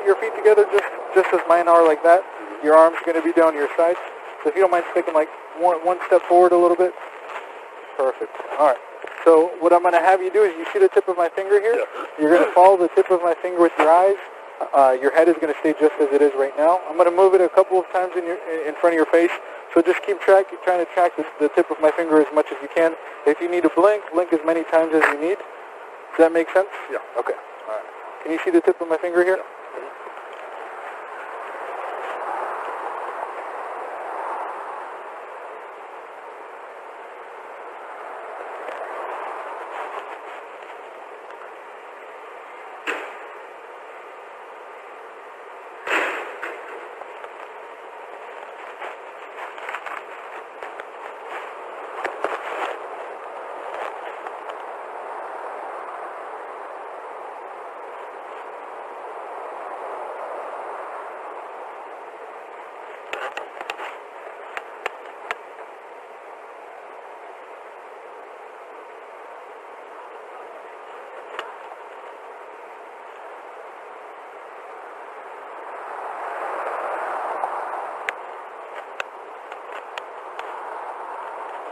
your feet together just as mine are, like that. Your arm's going to be down to your sides. So if you don't mind sticking like one step forward a little bit. Perfect. All right. So what I'm going to have you do is, you see the tip of my finger here? Yeah. You're going to follow the tip of my finger with your eyes. Your head is going to stay just as it is right now. I'm going to move it a couple of times in front of your face. So just keep trying to track the tip of my finger as much as you can. If you need to blink as many times as you need. Does that make sense? Yeah. Okay. All right. Can you see the tip of my finger here? Yeah.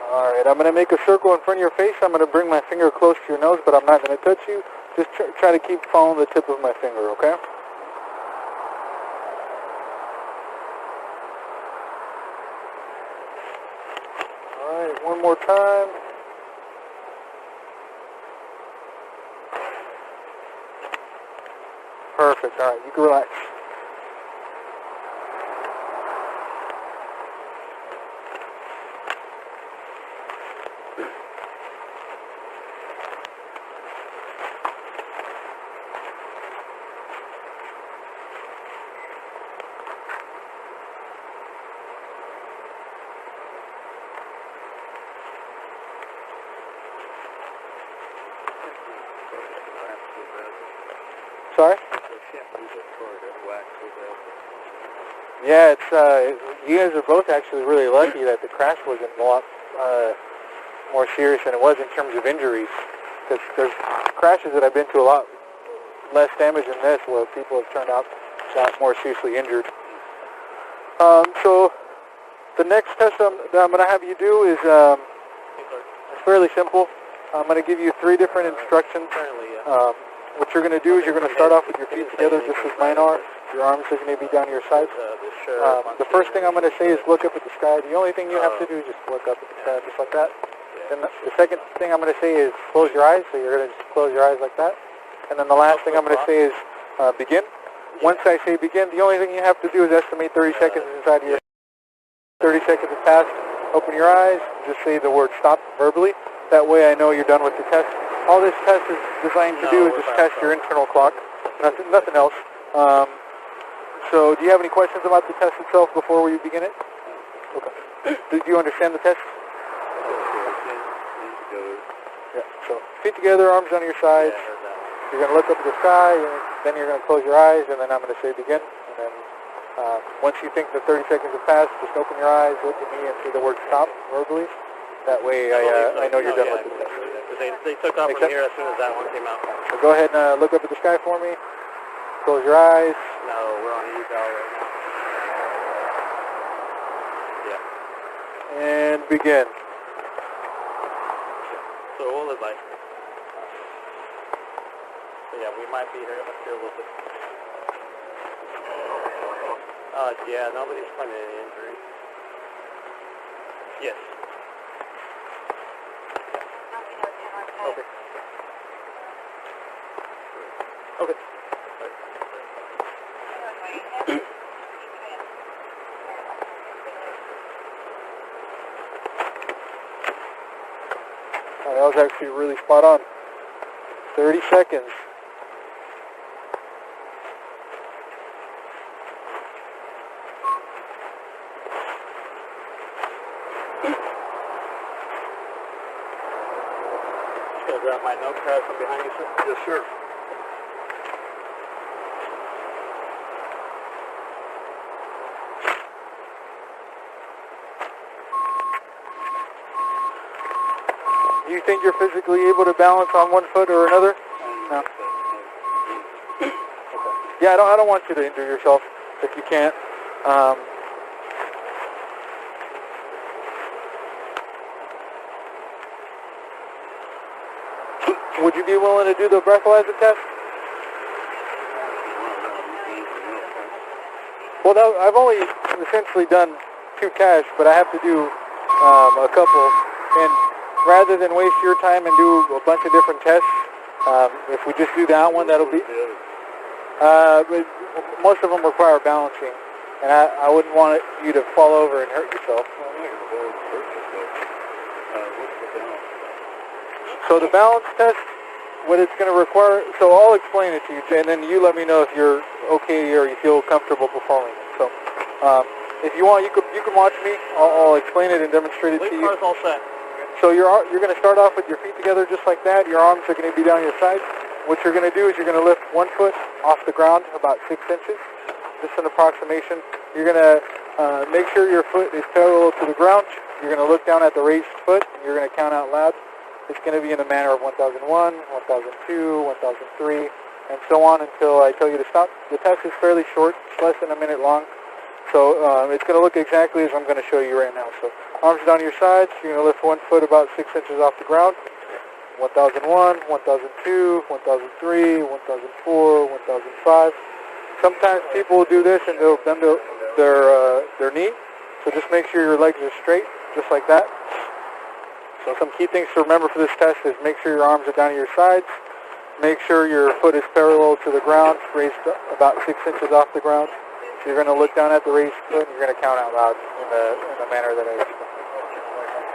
All right, I'm going to make a circle in front of your face. I'm going to bring my finger close to your nose, but I'm not going to touch you. Just try to keep following the tip of my finger, okay? All right, one more time. Perfect. All right, you can relax. Sorry? Yeah, you guys are both actually really lucky that the crash wasn't a lot more serious than it was in terms of injuries. Because there's crashes that I've been to a lot less damage than this, where people have turned out more seriously injured. So the next test that I'm going to have you do is fairly simple. I'm going to give you 3 different instructions. What you're going to do is you're going to start off with your feet together just as mine are. Your arms are going to be down your sides. The first thing I'm going to say is look up at the sky. The only thing you have to do is just look up at the sky, just like that. And the second thing I'm going to say is close your eyes. So you're going to just close your eyes like that. And then the last thing I'm going to say is begin. Once I say begin, the only thing you have to do is estimate 30 seconds inside of your 30 seconds have passed. Open your eyes. Just say the word stop verbally. That way I know you're done with the test. All this test is designed to do is just test your internal clock, nothing else. So do you have any questions about the test itself before we begin it? Okay. Do you understand the test? Yeah. So feet together, arms on your sides. You're going to look up at the sky, and then you're going to close your eyes, and then I'm going to say begin. And then once you think the 30 seconds have passed, just open your eyes, look at me, and say the word stop verbally. That way I know you're done with the test. They took off from here as soon as that one came out. So go ahead and look up at the sky for me. Close your eyes. No, we're on eval right now. Yeah. And begin. So what was like? So yeah, we might be here a little bit. Yeah, nobody's finding any injuries. Yes. Okay. Okay. Oh, that was actually really spot on. 30 seconds. Just gonna grab my notepad from behind you, sir. Yes, sir. Do you think you're physically able to balance on one foot or another? No. Okay. Yeah, I don't want you to injure yourself if you can't. Would you be willing to do the breathalyzer test? Well, no, I've only essentially done 2 cash, but I have to do a couple. And rather than waste your time and do a bunch of different tests, if we just do that one, that'll be... most of them require balancing, and I wouldn't want you to fall over and hurt yourself. So the balance test, what it's going to require, so I'll explain it to you, and then you let me know if you're okay or you feel comfortable performing it. So if you want, you can watch me. I'll explain it and demonstrate it to you. Car's all set. So you're going to start off with your feet together just like that. Your arms are going to be down your sides. What you're going to do is you're going to lift one foot off the ground about 6 inches, just an approximation. You're going to make sure your foot is parallel to the ground. You're going to look down at the raised foot, and you're going to count out loud. It's going to be in the manner of 1001, 1002, 1003, and so on until I tell you to stop. The test is fairly short. It's less than a minute long. So it's going to look exactly as I'm going to show you right now. So arms down your sides. You're going to lift one foot about 6 inches off the ground. 1001, 1002, 1003, 1004, 1005. Sometimes people will do this and they'll bend their knee. So just make sure your legs are straight, just like that. So some key things to remember for this test is make sure your arms are down at your sides. Make sure your foot is parallel to the ground, raised about 6 inches off the ground. So you're going to look down at the raised foot and you're going to count out loud in the manner that I explained.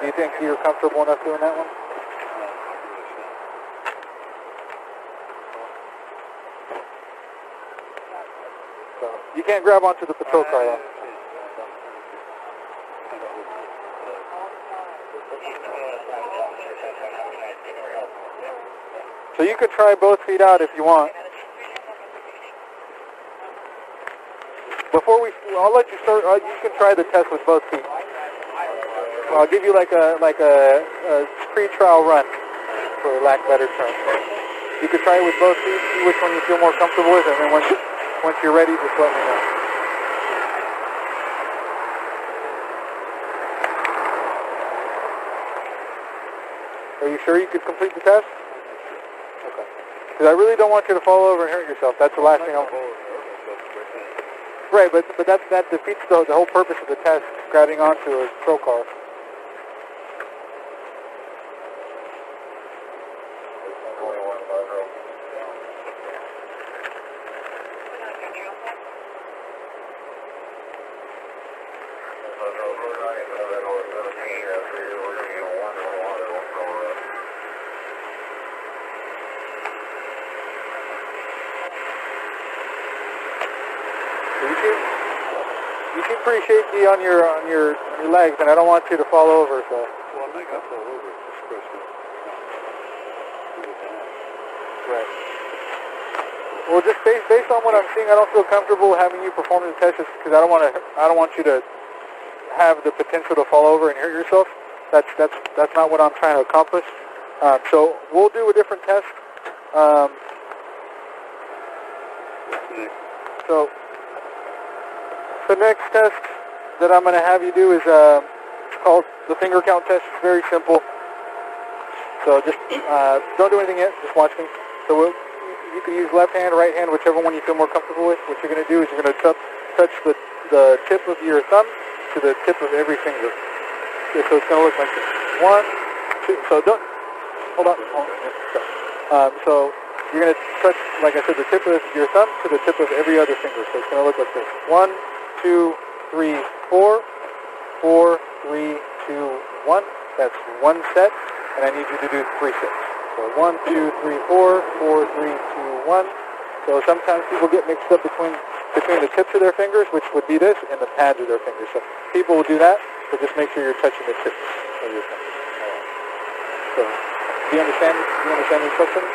Do you think you're comfortable enough doing that one? So you can't grab onto the patrol car though. So you could try both feet out if you want. I'll let you start. You can try the test with both feet. I'll give you like a pre-trial run, for lack of a better term. You could try it with both feet, see which one you feel more comfortable with, and then once you're ready, just let me know. Are you sure you could complete the test? Okay. Because I really don't want you to fall over and hurt yourself. That's the last thing I want. Right, but that defeats the whole purpose of the test, grabbing onto a patrol car. You seem pretty shaky on your legs, and I don't want you to fall over. So. Well, I think I fall over. It's a question of right. Well, just based on what I'm seeing, I don't feel comfortable having you perform the test because I don't want you to have the potential to fall over and hurt yourself. That's not what I'm trying to accomplish. So we'll do a different test. So the next test that I'm going to have you do is it's called the finger count test. It's very simple. So just don't do anything yet. Just watch me. So you can use left hand or right hand, whichever one you feel more comfortable with. What you're going to do is you're going to touch the tip of your thumb to the tip of every finger. Okay, so it's going to look like this. 1, 2. So don't hold on. So you're going to touch, like I said, the tip of your thumb to the tip of every other finger. So it's going to look like this. 1, 2, 3, 4. 4, 3, 2, 1. That's one set, and I need you to do 3 sets. So 1, 2, 3, 4, 4, 3, 2, 1. So sometimes people get mixed up between the tips of their fingers, which would be this, and the pads of their fingers. So people will do that, so just make sure you're touching the tips of your fingers. So do you understand the instructions?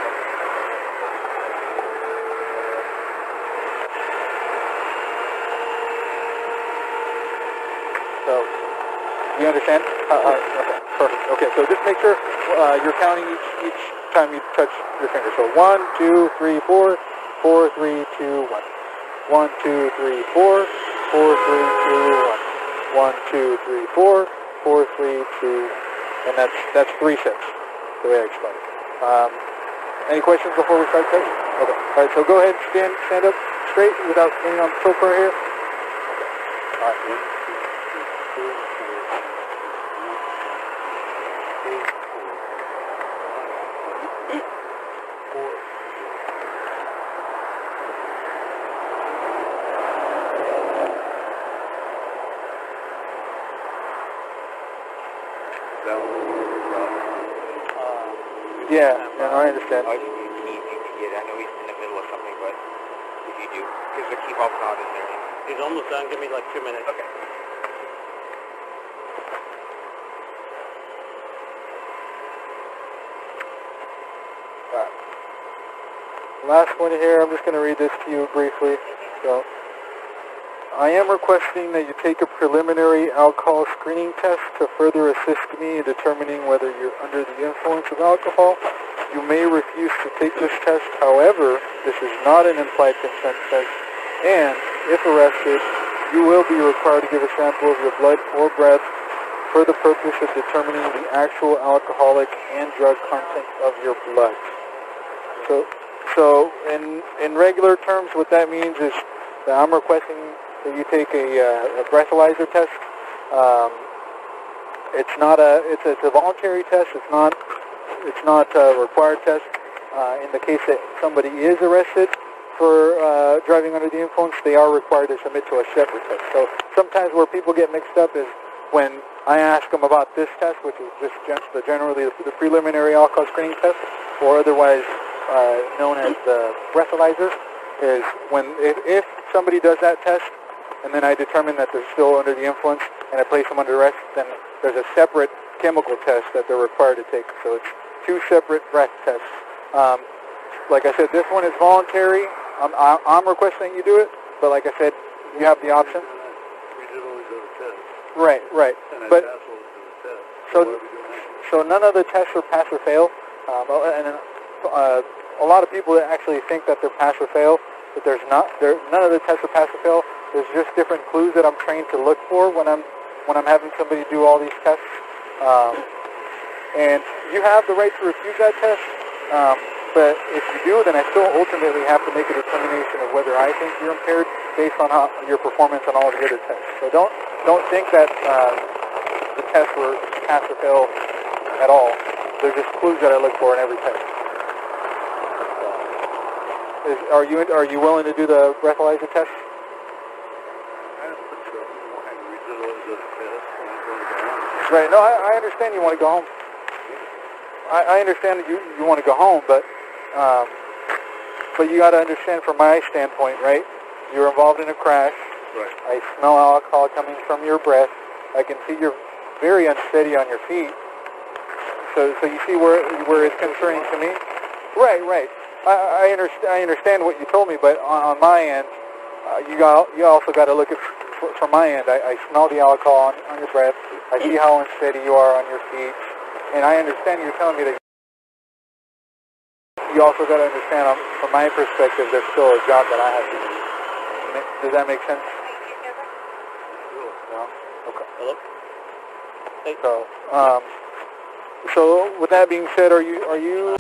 So, do you understand? Okay, perfect. Okay, so just make sure you're counting each time you touch your finger. So 1, 2, 3, 4, 4, 3, 2, 1. 1, 2, 3, 4, 4, 3, 2, 1. 1, 2, 3, 4, 4, 3, 2, and that's 3 sets, the way I explained it. Any questions before we start test? Okay. All right, so go ahead and stand up straight without leaning on the tilt bar here. All right. Yeah, I understand. I just need keys, I know he's in the middle of something, but if you do, because the key fob's not in there. He's almost done. Give me like 2 minutes. Okay. Alright. Last one here, I'm just going to read this to you briefly. So, I am requesting that you take a preliminary alcohol screening test to further assist me in determining whether you're under the influence of alcohol. You may refuse to take this test. However, this is not an implied consent test, and if arrested, you will be required to give a sample of your blood or breath for the purpose of determining the actual alcoholic and drug content of your blood. So in regular terms, what that means is that I'm requesting that you take a breathalyzer test. It's a voluntary test. It's not a required test. In the case that somebody is arrested for driving under the influence, they are required to submit to a separate test. So sometimes where people get mixed up is when I ask them about this test, which is just generally the preliminary alcohol screening test, or otherwise known as the breathalyzer, is when if somebody does that test and then I determine that they're still under the influence and I place them under arrest, then there's a separate chemical test that they're required to take. So it's 2 separate breath tests. Like I said, this one is voluntary. I'm requesting you do it, but like I said, you have the option. We did only do the test. Right. And I But passed only to the test. so, Why are we doing that? so none of the tests are pass or fail. A lot of people actually think that they're pass or fail, but there's not. None of the tests are pass or fail. There's just different clues that I'm trained to look for when I'm having somebody do all these tests. And you have the right to refuse that test. But if you do, then I still ultimately have to make a determination of whether I think you're impaired based on your performance on all the other tests. So don't think that the tests were pass or fail at all. They're just clues that I look for in every test. Are you willing to do the breathalyzer test? I don't think so. We did only do the test. And I'm going to go home. Right. No, I understand you want to go home. I understand that you want to go home, but you got to understand from my standpoint, right? You're involved in a crash. Right. I smell alcohol coming from your breath. I can see you're very unsteady on your feet. So you see where it's concerning to me? Right. I understand what you told me, but on my end, you also got to look at from my end. I smell the alcohol on your breath. I see how unsteady you are on your feet, and I understand you're telling me that. You also got to understand, from my perspective, there's still a job that I have to do. Does that make sense? No. Okay. Hello? Hey. So with that being said, are you